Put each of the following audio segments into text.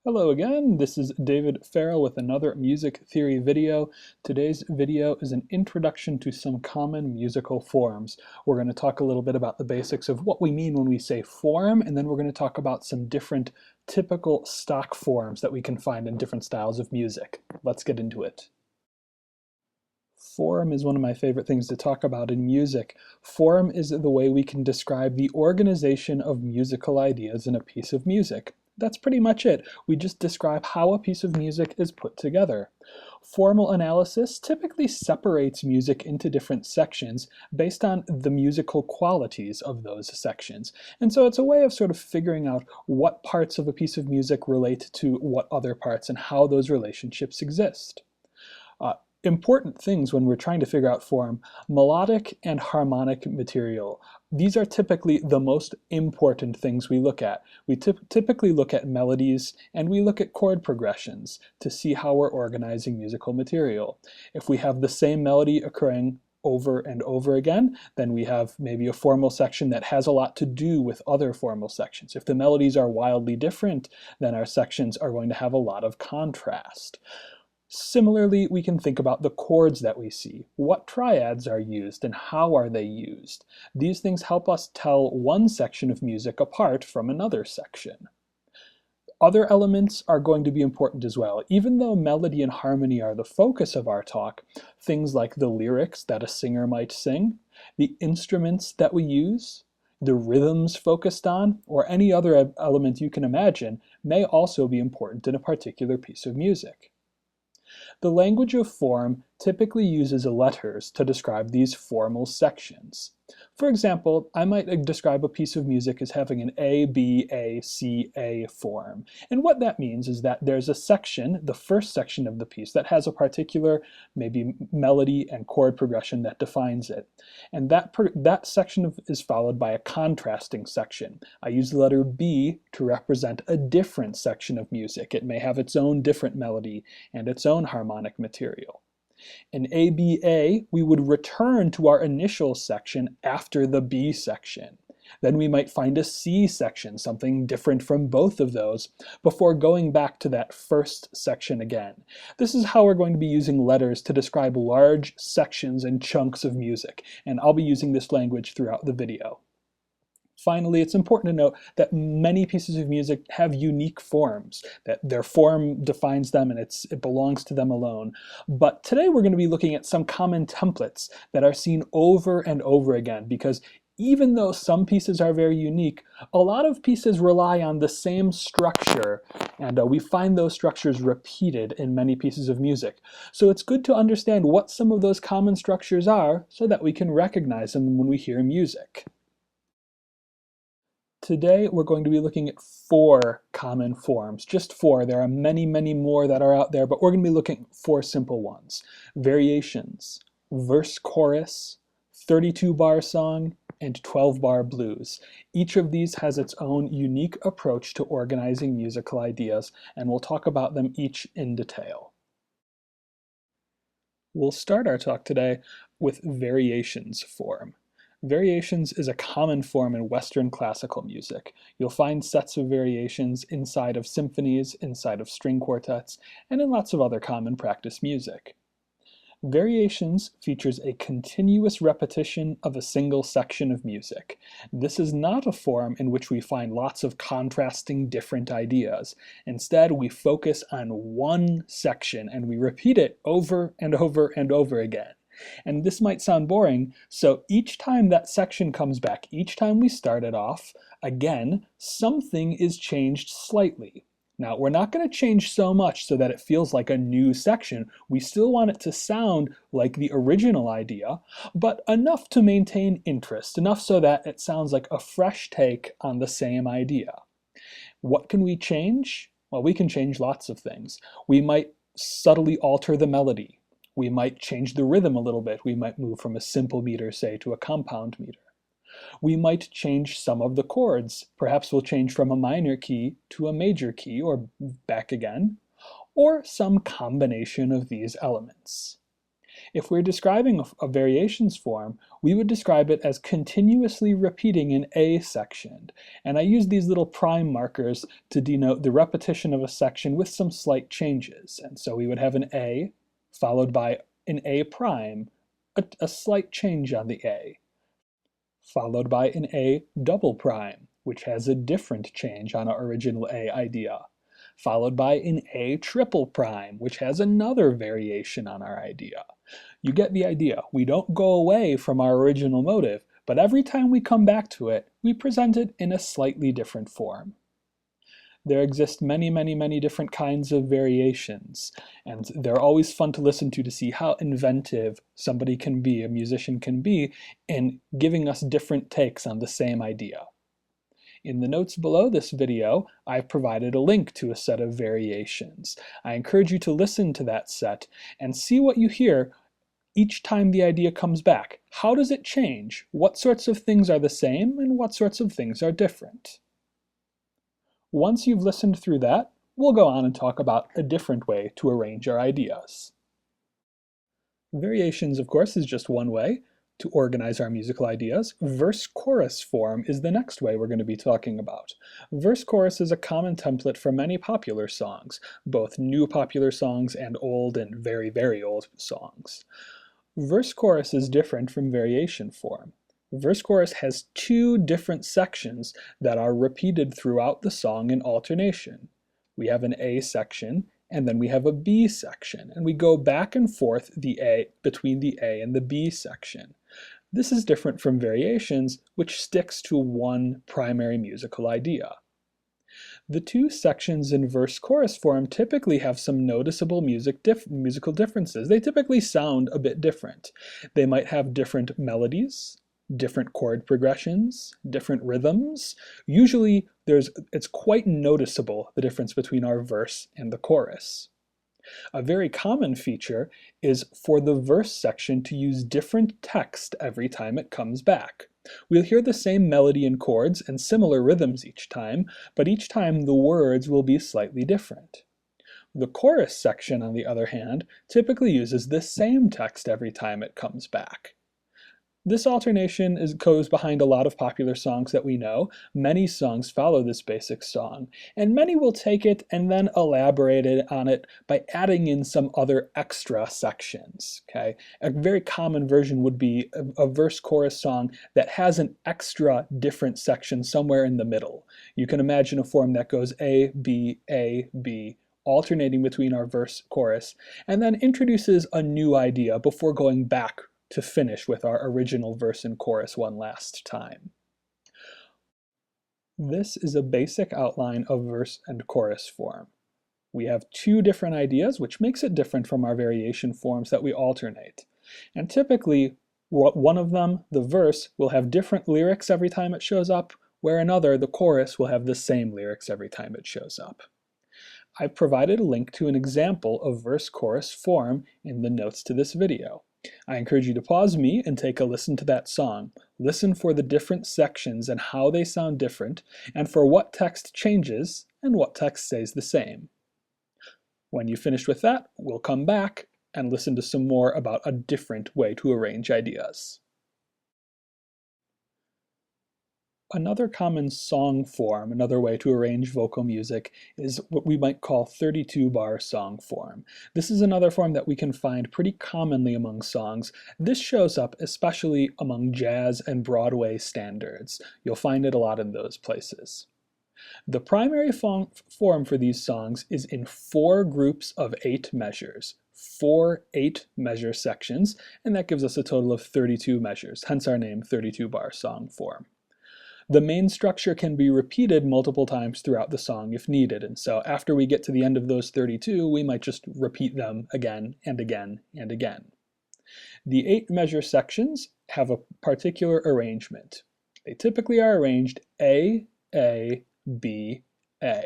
Hello again, this is David Farrell with another music theory video. Today's video is an introduction to some common musical forms. We're going to talk a little bit about the basics of what we mean when we say form, and then we're going to talk about some different typical stock forms that we can find in different styles of music. Let's get into it. Form is one of my favorite things to talk about in music. Form is the way we can describe the organization of musical ideas in a piece of music. That's pretty much it. We just describe how a piece of music is put together. Formal analysis typically separates music into different sections based on the musical qualities of those sections. And so it's a way of sort of figuring out what parts of a piece of music relate to what other parts and how those relationships exist. Important things when we're trying to figure out form: melodic and harmonic material. These are typically the most important things we look at. We typically look at melodies and we look at chord progressions to see how we're organizing musical material. If we have the same melody occurring over and over again, then we have maybe a formal section that has a lot to do with other formal sections. If the melodies are wildly different, then our sections are going to have a lot of contrast. Similarly, we can think about the chords that we see. What triads are used and how are they used? These things help us tell one section of music apart from another section. Other elements are going to be important as well. Even though melody and harmony are the focus of our talk, things like the lyrics that a singer might sing, the instruments that we use, the rhythms focused on, or any other element you can imagine may also be important in a particular piece of music. The language of form typically uses letters to describe these formal sections. For example, I might describe a piece of music as having an A, B, A, C, A form. And what that means is that there's a section, the first section of the piece, that has a particular maybe melody and chord progression that defines it. And that section is followed by a contrasting section. I use the letter B to represent a different section of music. It may have its own different melody and its own harmonic material. In ABA, we would return to our initial section after the B section. Then we might find a C section, something different from both of those, before going back to that first section again. This is how we're going to be using letters to describe large sections and chunks of music, and I'll be using this language throughout the video. Finally, it's important to note that many pieces of music have unique forms, that their form defines them and it belongs to them alone. But today we're going to be looking at some common templates that are seen over and over again, because even though some pieces are very unique, a lot of pieces rely on the same structure, and we find those structures repeated in many pieces of music. So it's good to understand what some of those common structures are so that we can recognize them when we hear music. Today we're going to be looking at 4 common forms, just 4. There are many, many more that are out there, but we're going to be looking at 4 simple ones: variations, verse-chorus, 32-bar song, and 12-bar blues. Each of these has its own unique approach to organizing musical ideas, and we'll talk about them each in detail. We'll start our talk today with variations form. Variations is a common form in Western classical music. You'll find sets of variations inside of symphonies, inside of string quartets, and in lots of other common practice music. Variations features a continuous repetition of a single section of music. This is not a form in which we find lots of contrasting different ideas. Instead, we focus on one section and we repeat it over and over and over again. And this might sound boring, so each time that section comes back, each time we start it off, again, something is changed slightly. Now, we're not going to change so much so that it feels like a new section. We still want it to sound like the original idea, but enough to maintain interest, enough so that it sounds like a fresh take on the same idea. What can we change? Well, we can change lots of things. We might subtly alter the melody. We might change the rhythm a little bit. We might move from a simple meter, say, to a compound meter. We might change some of the chords. Perhaps we'll change from a minor key to a major key, or back again, or some combination of these elements. If we're describing a variations form, we would describe it as continuously repeating an A section. And I use these little prime markers to denote the repetition of a section with some slight changes. And so we would have an A followed by an A prime, a slight change on the A, followed by an A double prime, which has a different change on our original A idea, followed by an A triple prime, which has another variation on our idea. You get the idea. We don't go away from our original motive, but every time we come back to it, we present it in a slightly different form. There exist many, many, many different kinds of variations, and they're always fun to listen to see how inventive somebody can be, a musician can be, in giving us different takes on the same idea. In the notes below this video, I've provided a link to a set of variations. I encourage you to listen to that set and see what you hear each time the idea comes back. How does it change? What sorts of things are the same and what sorts of things are different? Once you've listened through that, we'll go on and talk about a different way to arrange our ideas. Variations, of course, is just one way to organize our musical ideas. Verse-chorus form is the next way we're going to be talking about. Verse-chorus is a common template for many popular songs, both new popular songs and old and very, very old songs. Verse-chorus is different from variation form. Verse-chorus has two different sections that are repeated throughout the song in alternation. We have an A section, and then we have a B section, and we go back and forth between the A and the B section. This is different from variations, which sticks to one primary musical idea. The two sections in verse-chorus form typically have some noticeable musical differences. They typically sound a bit different. They might have different melodies, different chord progressions, different rhythms. Usually it's quite noticeable, the difference between our verse and the chorus. A very common feature is for the verse section to use different text every time it comes back. We'll hear the same melody and chords and similar rhythms each time, but each time the words will be slightly different. The chorus section, on the other hand, typically uses the same text every time it comes back. This alternation goes behind a lot of popular songs that we know. Many songs follow this basic song, and many will take it and then elaborate on it by adding in some other extra sections. Okay? A very common version would be a verse-chorus song that has an extra different section somewhere in the middle. You can imagine a form that goes A, B, alternating between our verse-chorus, and then introduces a new idea before going back to finish with our original verse and chorus one last time. This is a basic outline of verse and chorus form. We have two different ideas, which makes it different from our variation forms that we alternate. And typically, one of them, the verse, will have different lyrics every time it shows up, where another, the chorus, will have the same lyrics every time it shows up. I've provided a link to an example of verse-chorus form in the notes to this video. I encourage you to pause me and take a listen to that song. Listen for the different sections and how they sound different, and for what text changes and what text stays the same. When you've finished with that, we'll come back and listen to some more about a different way to arrange ideas. Another common song form, another way to arrange vocal music, is what we might call 32-bar song form. This is another form that we can find pretty commonly among songs. This shows up especially among jazz and Broadway standards. You'll find it a lot in those places. The primary form for these songs is in 4 groups of 8 measures. 4 8-measure sections, and that gives us a total of 32 measures, hence our name, 32-bar song form. The main structure can be repeated multiple times throughout the song if needed, and so after we get to the end of those 32, we might just repeat them again and again and again. The 8-measure sections have a particular arrangement. They typically are arranged A, B, A.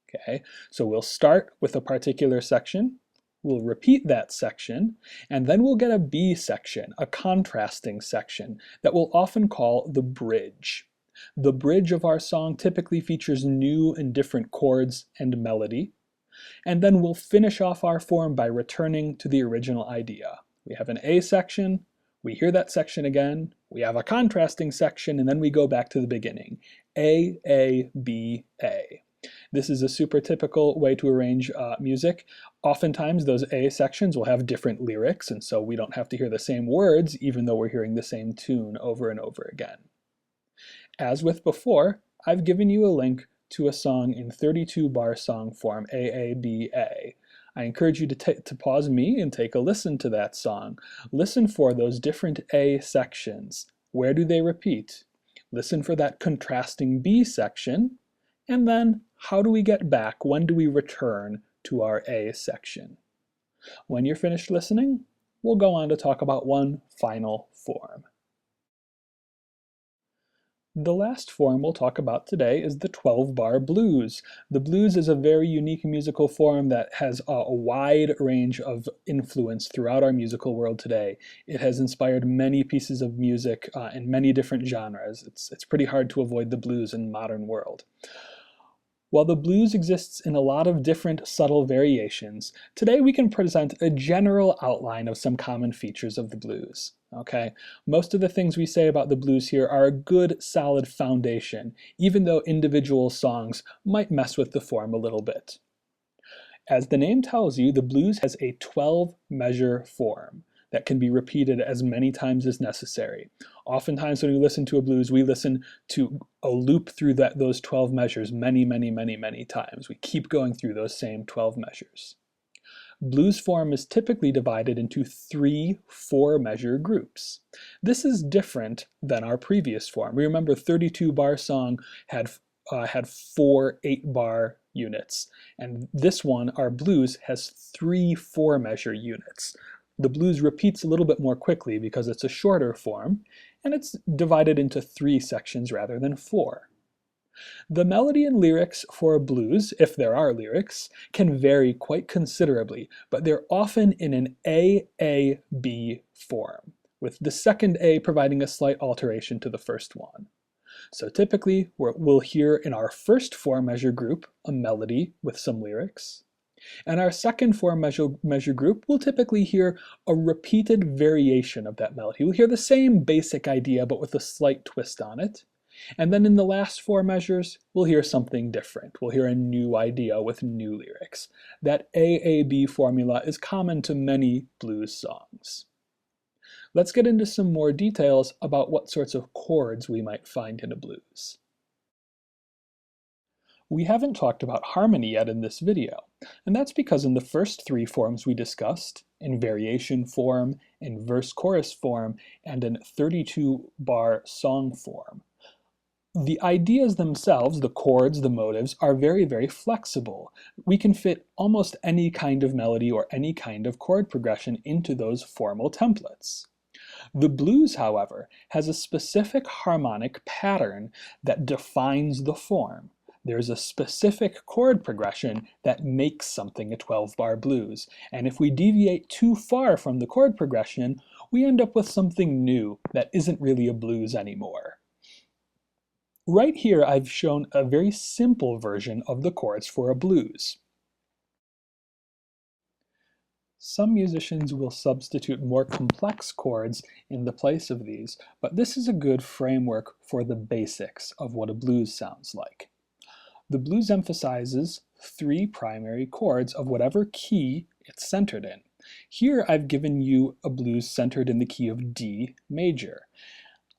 Okay, so we'll start with a particular section, we'll repeat that section, and then we'll get a B section, a contrasting section, that we'll often call the bridge. The bridge of our song typically features new and different chords and melody, and then we'll finish off our form by returning to the original idea. We have an A section, we hear that section again, we have a contrasting section, and then we go back to the beginning. A, A, B, A. This is a super typical way to arrange music. Oftentimes those A sections will have different lyrics, and so we don't have to hear the same words even though we're hearing the same tune over and over again. As with before, I've given you a link to a song in 32-bar song form, AABA. I encourage you to pause me and take a listen to that song. Listen for those different A sections. Where do they repeat? Listen for that contrasting B section. And then, how do we get back? When do we return to our A section? When you're finished listening, we'll go on to talk about one final form. The last form we'll talk about today is the 12-bar blues. The blues is a very unique musical form that has a wide range of influence throughout our musical world today. It has inspired many pieces of music in many different genres. It's pretty hard to avoid the blues in the modern world. While the blues exists in a lot of different subtle variations, today we can present a general outline of some common features of the blues. Okay, most of the things we say about the blues here are a good, solid foundation, even though individual songs might mess with the form a little bit. As the name tells you, the blues has a 12-measure form that can be repeated as many times as necessary. Oftentimes when we listen to a blues, we listen to a loop through those 12 measures many times. We keep going through those same 12 measures. Blues form is typically divided into 3 4-measure groups. This is different than our previous form. We remember 32-bar song had 4 8-bar units, and this one, our blues, has 3 4-measure units. The blues repeats a little bit more quickly because it's a shorter form, and it's divided into 3 sections rather than 4. The melody and lyrics for a blues, if there are lyrics, can vary quite considerably, but they're often in an AAB form, with the second A providing a slight alteration to the first one. So typically, we'll hear in our first 4-measure group a melody with some lyrics. And our second 4-measure group will typically hear a repeated variation of that melody. We'll hear the same basic idea, but with a slight twist on it. And then in the last 4 measures, we'll hear something different. We'll hear a new idea with new lyrics. That AAB formula is common to many blues songs. Let's get into some more details about what sorts of chords we might find in a blues. We haven't talked about harmony yet in this video, and that's because in the first 3 forms we discussed, in variation form, in verse-chorus form, and in 32-bar song form, the ideas themselves, the chords, the motives, are very flexible. We can fit almost any kind of melody or any kind of chord progression into those formal templates. The blues, however, has a specific harmonic pattern that defines the form. There's a specific chord progression that makes something a 12-bar blues, and if we deviate too far from the chord progression, we end up with something new that isn't really a blues anymore. Right here, I've shown a very simple version of the chords for a blues. Some musicians will substitute more complex chords in the place of these, but this is a good framework for the basics of what a blues sounds like. The blues emphasizes 3 primary chords of whatever key it's centered in. Here I've given you a blues centered in the key of D major.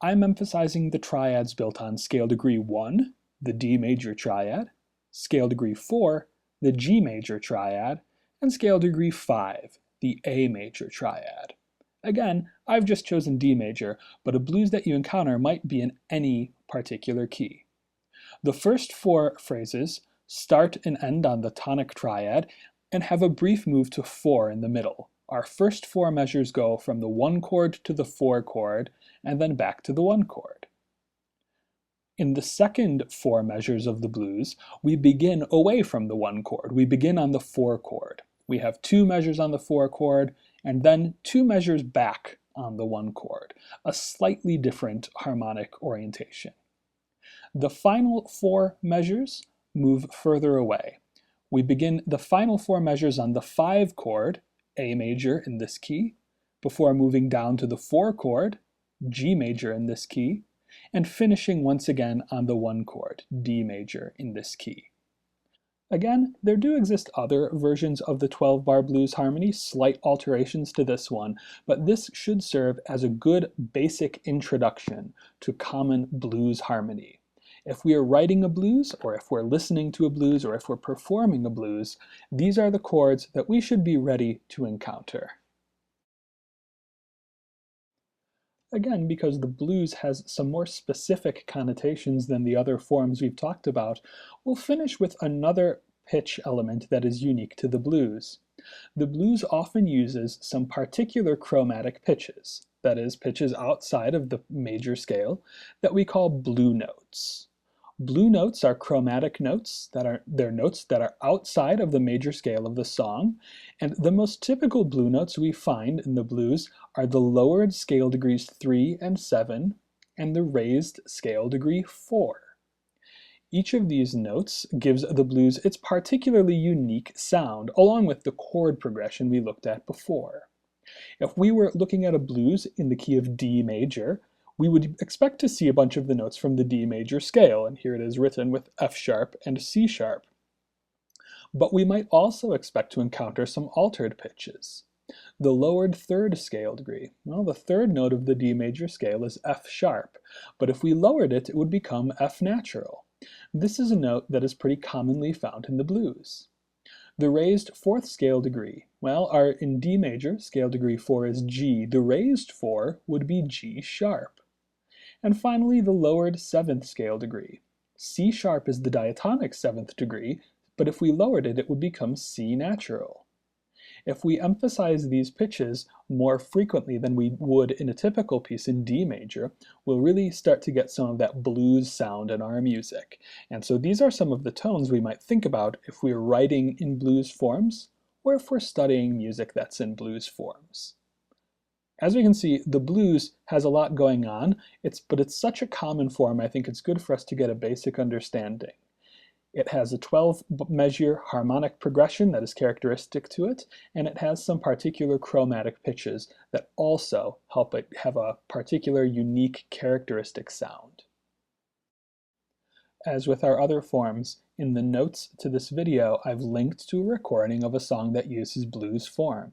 I'm emphasizing the triads built on scale degree 1, the D major triad, scale degree 4, the G major triad, and scale degree 5, the A major triad. Again, I've just chosen D major, but a blues that you encounter might be in any particular key. The first 4 phrases start and end on the tonic triad and have a brief move to 4 in the middle. Our first 4 measures go from the 1 chord to the 4 chord, and then back to the 1 chord. In the second 4 measures of the blues, we begin away from the 1 chord. We begin on the 4 chord. We have 2 measures on the 4 chord, and then 2 measures back on the 1 chord, a slightly different harmonic orientation. The final 4 measures move further away. We begin the final 4 measures on the 5 chord, A major in this key, before moving down to the 4 chord, G major in this key, and finishing once again on the 1 chord, D major in this key. Again, there do exist other versions of the 12-bar blues harmony, slight alterations to this one, but this should serve as a good basic introduction to common blues harmony. If we are writing a blues, or if we're listening to a blues, or if we're performing a blues, these are the chords that we should be ready to encounter. Again, because the blues has some more specific connotations than the other forms we've talked about, we'll finish with another pitch element that is unique to the blues. The blues often uses some particular chromatic pitches, that is, pitches outside of the major scale, that we call blue notes. Blue notes are chromatic notes they're notes that are outside of the major scale of the song, and the most typical blue notes we find in the blues are the lowered scale degrees 3 and 7 and the raised scale degree 4. Each of these notes gives the blues its particularly unique sound, along with the chord progression we looked at before. If we were looking at a blues in the key of D major, we would expect to see a bunch of the notes from the D major scale, and here it is written with F sharp and C sharp. But we might also expect to encounter some altered pitches. The lowered third scale degree. Well, the third note of the D major scale is F sharp, but if we lowered it, it would become F natural. This is a note that is pretty commonly found in the blues. The raised fourth scale degree. Well, in D major, scale degree 4 is G. The raised 4 would be G sharp. And finally, the lowered 7th scale degree. C sharp is the diatonic 7th degree, but if we lowered it, it would become C natural. If we emphasize these pitches more frequently than we would in a typical piece in D major, we'll really start to get some of that blues sound in our music. And so these are some of the tones we might think about if we're writing in blues forms, or if we're studying music that's in blues forms. As we can see, the blues has a lot going on, but it's such a common form, I think it's good for us to get a basic understanding. It has a 12-measure harmonic progression that is characteristic to it, and it has some particular chromatic pitches that also help it have a particular unique characteristic sound. As with our other forms, in the notes to this video, I've linked to a recording of a song that uses blues form.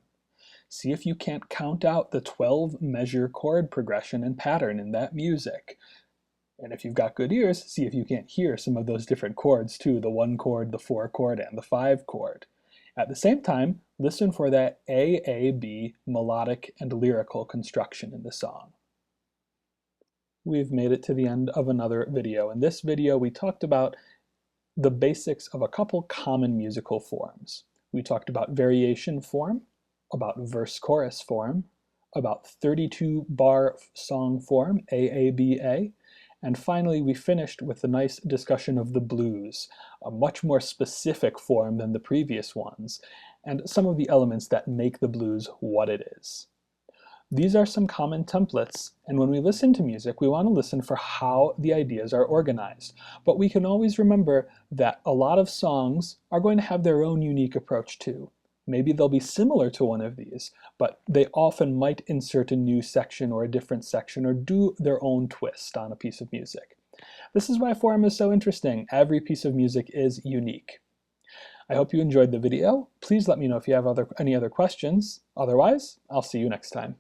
See if you can't count out the 12-measure chord progression and pattern in that music. And if you've got good ears, see if you can't hear some of those different chords too, the 1 chord, the 4 chord, and the 5 chord. At the same time, listen for that A-A-B melodic and lyrical construction in the song. We've made it to the end of another video. In this video, we talked about the basics of a couple common musical forms. We talked about variation form, about verse-chorus form, about 32-bar song form, AABA, and finally we finished with a nice discussion of the blues, a much more specific form than the previous ones, and some of the elements that make the blues what it is. These are some common templates, and when we listen to music, we want to listen for how the ideas are organized. But we can always remember that a lot of songs are going to have their own unique approach too. Maybe they'll be similar to one of these, but they often might insert a new section or a different section or do their own twist on a piece of music. This is why form is so interesting. Every piece of music is unique. I hope you enjoyed the video. Please let me know if you have any other questions. Otherwise, I'll see you next time.